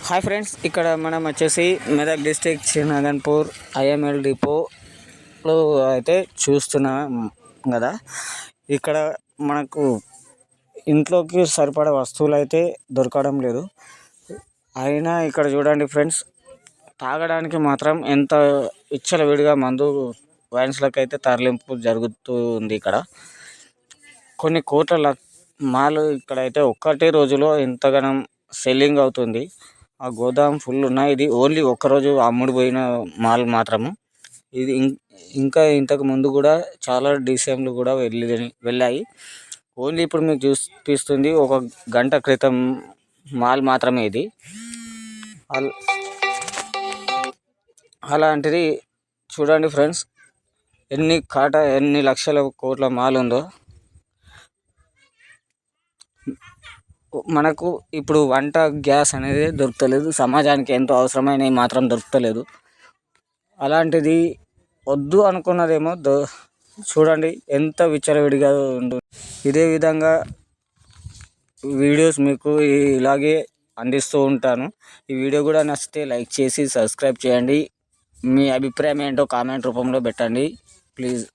Hi friends, ఇక్కడ మనం వచ్చేసి మెదక్ డిస్ట్రిక్ట్ చిన్నగన్పూర్ ఐఎంఎల్ డిపోలో అయితే చూస్తున్నాం కదా. ఇక్కడ మనకు ఇంట్లోకి సరిపడే వస్తువులు అయితే దొరకడం లేదు. అయినా ఇక్కడ చూడండి ఫ్రెండ్స్, తాగడానికి మాత్రం ఎంత విచ్చలవిడిగా మందు వైన్స్లకు అయితే తరలింపు జరుగుతూ ఉంది. ఇక్కడ కొన్ని కోట్ల మాలు ఇక్కడైతే ఒక్కటే రోజులో ఇంతగానం సెల్లింగ్ అవుతుంది. ఆ గోదాం ఫుల్ ఉన్నాయి. ఇది ఓన్లీ ఒక్కరోజు అమ్ముడుపోయిన మాల్ మాత్రము. ఇది ఇంకా ఇంతకు ముందు కూడా చాలా డిసిఎంలు కూడా వెళ్ళాయి. ఓన్లీ ఇప్పుడు మీకు చూపిస్తుంది ఒక గంట క్రితం మాల్ మాత్రమే ఇది. అలాంటిది చూడండి ఫ్రెండ్స్, ఎన్ని లక్షల కోట్ల మాల్ ఉందో. మనకు ఇప్పుడు వంట గ్యాస్ అనేది దొరకలేదు, సమాజానికి ఎంతో అవసరమైనవి మాత్రం దొరకలేదు. అలాంటిది వద్దు అనుకున్నదేమో చూడండి ఎంత విచ్చలవిడిగా ఉంటుంది. ఇదే విధంగా వీడియోస్ మీకు ఇలాగే అందిస్తూ ఉంటాను. ఈ వీడియో కూడా నచ్చితే లైక్ చేసి సబ్స్క్రైబ్ చేయండి. మీ అభిప్రాయం ఏంటో కామెంట్ రూపంలో పెట్టండి ప్లీజ్.